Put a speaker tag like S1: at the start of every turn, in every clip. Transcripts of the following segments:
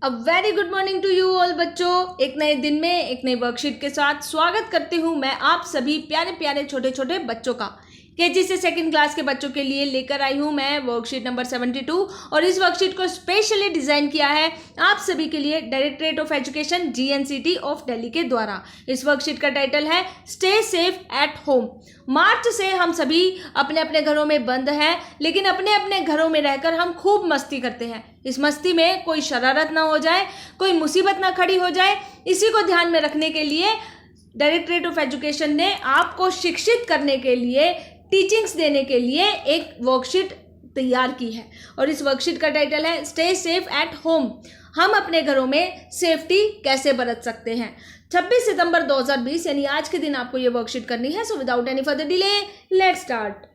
S1: A very good morning to you all बच्चों। एक नए दिन में एक नई वर्कशीट के साथ स्वागत करती हूँ मैं आप सभी प्यारे प्यारे छोटे छोटे बच्चों का। केजी से सेकंड क्लास के बच्चों के लिए लेकर आई हूँ मैं वर्कशीट नंबर 72 और इस वर्कशीट को स्पेशली डिज़ाइन किया है आप सभी के लिए directorate of education GNCT of Delhi के द्वारा। इस वर्कशीट का टाइटल है स्टे सेफ एट होम। मार्च से हम सभी अपने अपने घरों में बंद हैं, लेकिन अपने अपने घरों में रहकर हम खूब मस्ती करते हैं। इस मस्ती में कोई शरारत ना हो जाए, कोई मुसीबत ना खड़ी हो जाए, इसी को ध्यान में रखने के लिए डायरेक्टरेट ऑफ एजुकेशन ने आपको शिक्षित करने के लिए, टीचिंग्स देने के लिए एक वर्कशीट तैयार की है और इस वर्कशीट का टाइटल है स्टे सेफ एट होम। हम अपने घरों में सेफ्टी कैसे बरत सकते हैं। 26 सितंबर 2020 यानी आज के दिन आपको ये वर्कशीट करनी है। So without any further delay let's start.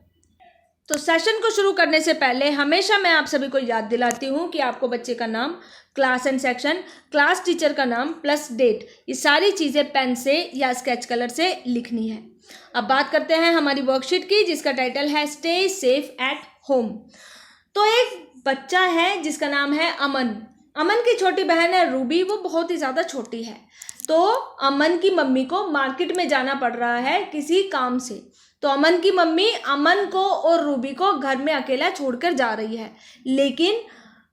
S1: तो सेशन को शुरू करने से पहले हमेशा मैं आप सभी को याद दिलाती हूँ कि आपको बच्चे का नाम, class and section, class teacher का नाम प्लस डेट, ये सारी चीज़ें पेन से या स्केच कलर से लिखनी है। अब बात करते हैं हमारी वर्कशीट की, जिसका टाइटल है स्टे सेफ एट होम। तो एक बच्चा है जिसका नाम है अमन। अमन की छोटी बहन है रूबी, वो बहुत ही ज़्यादा छोटी है। तो अमन की मम्मी को मार्केट में जाना पड़ रहा है किसी काम से। तो अमन की मम्मी अमन को और रूबी को घर में अकेला छोड़कर जा रही है, लेकिन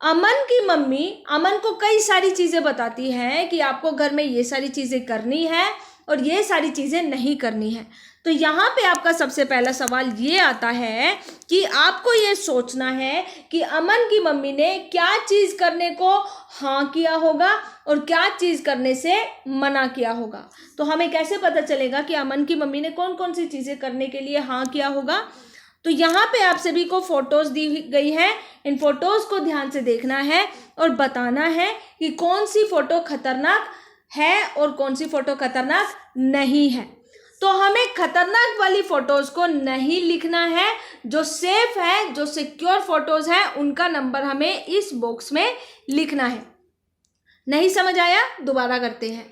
S1: अमन की मम्मी अमन को कई सारी चीज़ें बताती हैं कि आपको घर में ये सारी चीज़ें करनी है और ये सारी चीज़ें नहीं करनी है। तो यहाँ पे आपका सबसे पहला सवाल ये आता है कि आपको ये सोचना है कि अमन की मम्मी ने क्या चीज़ करने को हाँ किया होगा और क्या चीज़ करने से मना किया होगा। तो हमें कैसे पता चलेगा कि अमन की मम्मी ने कौन कौन सी चीज़ें करने के लिए हाँ किया होगा। तो यहाँ पे आप सभी को फोटोज़ दी गई हैं, इन फोटोज़ को ध्यान से देखना है और बताना है कि कौन सी फ़ोटो खतरनाक है और कौन सी फ़ोटो खतरनाक नहीं है। तो हमें खतरनाक वाली फ़ोटोज़ को नहीं लिखना है, जो सेफ है, जो सिक्योर फोटोज़ हैं उनका नंबर हमें इस बॉक्स में लिखना है। नहीं समझ आया? दोबारा करते हैं।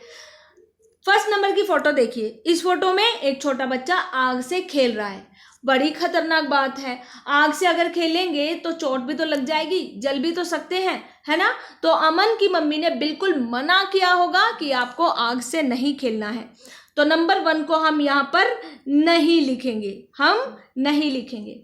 S1: फर्स्ट नंबर की फ़ोटो देखिए। इस फोटो में एक छोटा बच्चा आग से खेल रहा है। बड़ी खतरनाक बात है, आग से अगर खेलेंगे तो चोट भी तो लग जाएगी, जल भी तो सकते हैं, है ना। तो अमन की मम्मी ने बिल्कुल मना किया होगा कि आपको आग से नहीं खेलना है। तो नंबर 1 को हम यहाँ पर नहीं लिखेंगे, हम नहीं लिखेंगे।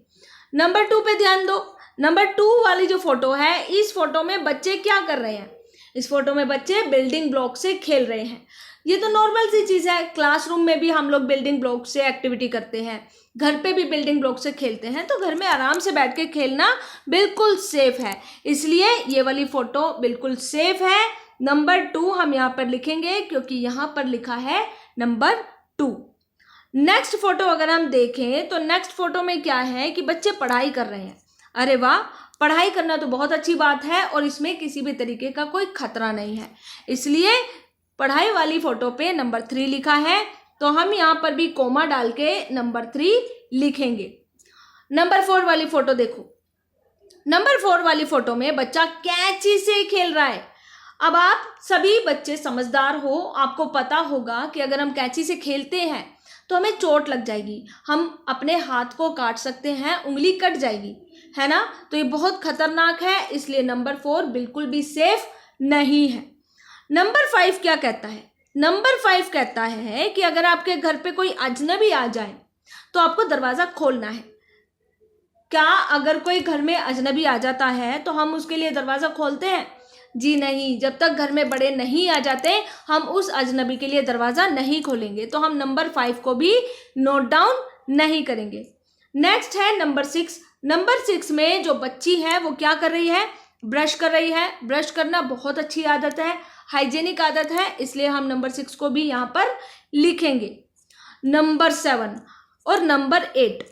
S1: नंबर 2 पे ध्यान दो। नंबर 2 वाली जो फोटो है, इस फोटो में बच्चे क्या कर रहे हैं? इस फोटो में बच्चे बिल्डिंग ब्लॉक से खेल रहे हैं। ये तो नॉर्मल सी चीज़ है, क्लासरूम में भी हम लोग बिल्डिंग ब्लॉक से एक्टिविटी करते हैं, घर पे भी बिल्डिंग ब्लॉक से खेलते हैं। तो घर में आराम से बैठ के खेलना बिल्कुल सेफ है, इसलिए ये वाली फ़ोटो बिल्कुल सेफ है। नंबर 2 हम यहाँ पर लिखेंगे क्योंकि यहाँ पर लिखा है नंबर 2। नेक्स्ट फोटो अगर हम देखें तो नेक्स्ट फोटो में क्या है कि बच्चे पढ़ाई कर रहे हैं। अरे वाह, पढ़ाई करना तो बहुत अच्छी बात है और इसमें किसी भी तरीके का कोई खतरा नहीं है, इसलिए पढ़ाई वाली फ़ोटो पे नंबर 3 लिखा है। तो हम यहाँ पर भी कोमा डाल के नंबर 3 लिखेंगे। नंबर 4 वाली फ़ोटो देखो। नंबर 4 वाली फ़ोटो में बच्चा कैंची से खेल रहा है। अब आप सभी बच्चे समझदार हो, आपको पता होगा कि अगर हम कैंची से खेलते हैं तो हमें चोट लग जाएगी, हम अपने हाथ को काट सकते हैं, उंगली कट जाएगी, है ना। तो ये बहुत खतरनाक है, इसलिए नंबर 4 बिल्कुल भी सेफ नहीं है। नंबर 5 क्या कहता है? नंबर 5 कहता है कि अगर आपके घर पे कोई अजनबी आ जाए तो आपको दरवाज़ा खोलना है। क्या अगर कोई घर में अजनबी आ जाता है तो हम उसके लिए दरवाज़ा खोलते हैं? जी नहीं, जब तक घर में बड़े नहीं आ जाते हम उस अजनबी के लिए दरवाज़ा नहीं खोलेंगे। तो हम नंबर 5 को भी नोट डाउन नहीं करेंगे। नेक्स्ट है नंबर 6। नंबर 6 में जो बच्ची है वो क्या कर रही है? ब्रश कर रही है। ब्रश करना बहुत अच्छी आदत है, हाइजेनिक आदत है, इसलिए हम नंबर 6 को भी यहाँ पर लिखेंगे। नंबर 7 और नंबर 8।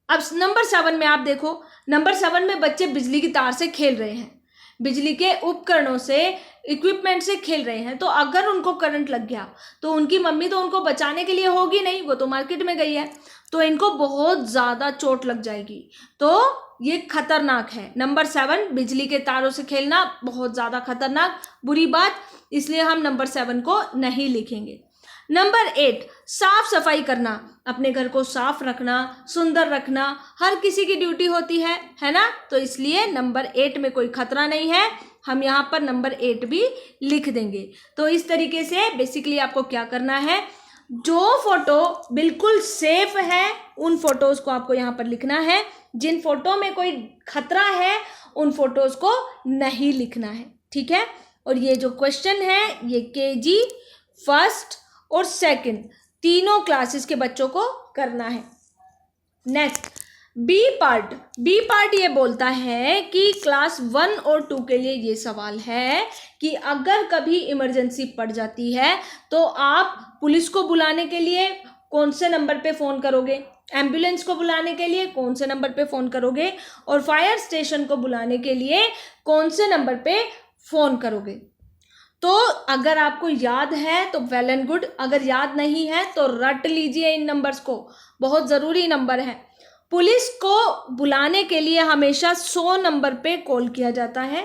S1: अब नंबर 7 में आप देखो, नंबर 7 में बच्चे बिजली की तार से खेल रहे हैं, बिजली के उपकरणों से, इक्विपमेंट से खेल रहे हैं। तो अगर उनको करंट लग गया तो उनकी मम्मी तो उनको बचाने के लिए होगी नहीं, वो तो मार्केट में गई है, तो इनको बहुत ज़्यादा चोट लग जाएगी। तो ये खतरनाक है। नंबर 7 बिजली के तारों से खेलना बहुत ज़्यादा खतरनाक, बुरी बात, इसलिए हम नंबर 7 को नहीं लिखेंगे। नंबर 8 साफ सफाई करना, अपने घर को साफ रखना, सुंदर रखना हर किसी की ड्यूटी होती है ना। तो इसलिए नंबर 8 में कोई खतरा नहीं है, हम यहाँ पर नंबर 8 भी लिख देंगे। तो इस तरीके से बेसिकली आपको क्या करना है, जो फोटो बिल्कुल सेफ है उन फोटोज को आपको यहाँ पर लिखना है, जिन फोटो में कोई खतरा है उन फोटोज को नहीं लिखना है, ठीक है। और ये जो क्वेश्चन है ये केजी फर्स्ट और सेकंड तीनों क्लासेस के बच्चों को करना है। नेक्स्ट बी पार्ट ये बोलता है कि क्लास 1 और 2 के लिए ये सवाल है कि अगर कभी इमरजेंसी पड़ जाती है तो आप पुलिस को बुलाने के लिए कौन से नंबर पे फ़ोन करोगे, एम्बुलेंस को बुलाने के लिए कौन से नंबर पे फ़ोन करोगे, और फायर स्टेशन को बुलाने के लिए कौन से नंबर पे फ़ोन करोगे। तो अगर आपको याद है तो वेल एंड गुड, अगर याद नहीं है तो रट लीजिए इन नंबर्स को, बहुत ज़रूरी नंबर है। पुलिस को बुलाने के लिए हमेशा 100 नंबर पे कॉल किया जाता है,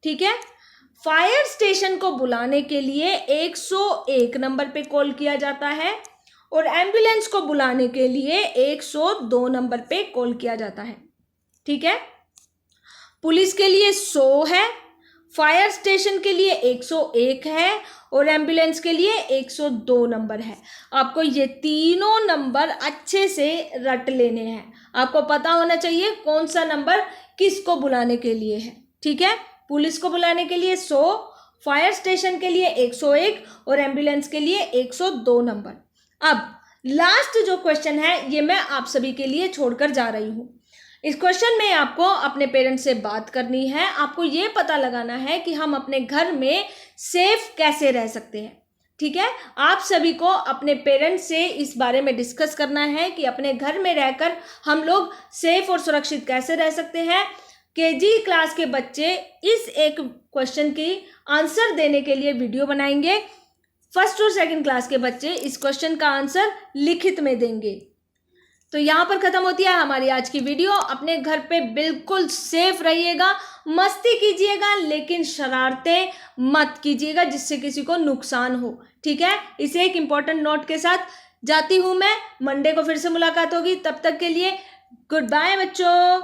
S1: ठीक है। फायर स्टेशन को बुलाने के लिए 101 नंबर पे कॉल किया जाता है, और एम्बुलेंस को बुलाने के लिए 102 नंबर पे कॉल किया जाता है, ठीक है। पुलिस के लिए 100 है, फायर स्टेशन के लिए 101 है, और एम्बुलेंस के लिए 102 नंबर है। आपको ये तीनों नंबर अच्छे से रट लेने हैं, आपको पता होना चाहिए कौन सा नंबर किसको बुलाने के लिए है, ठीक है। पुलिस को बुलाने के लिए 100, फायर स्टेशन के लिए 101 और एम्बुलेंस के लिए 102 नंबर। अब लास्ट जो क्वेश्चन है ये मैं आप सभी के लिए छोड़कर जा रही हूँ। इस क्वेश्चन में आपको अपने पेरेंट्स से बात करनी है, आपको ये पता लगाना है कि हम अपने घर में सेफ कैसे रह सकते हैं, ठीक है। आप सभी को अपने पेरेंट्स से इस बारे में डिस्कस करना है कि अपने घर में रहकर हम लोग सेफ और सुरक्षित कैसे रह सकते हैं। केजी क्लास के बच्चे इस एक क्वेश्चन की आंसर देने के लिए वीडियो बनाएंगे, फर्स्ट और सेकंड क्लास के बच्चे इस क्वेश्चन का आंसर लिखित में देंगे। तो यहाँ पर ख़त्म होती है हमारी आज की वीडियो। अपने घर पे बिल्कुल सेफ रहिएगा, मस्ती कीजिएगा लेकिन शरारतें मत कीजिएगा जिससे किसी को नुकसान हो, ठीक है। इसे एक इम्पॉर्टेंट नोट के साथ जाती हूँ मैं, मंडे को फिर से मुलाकात होगी, तब तक के लिए गुड बाय बच्चों।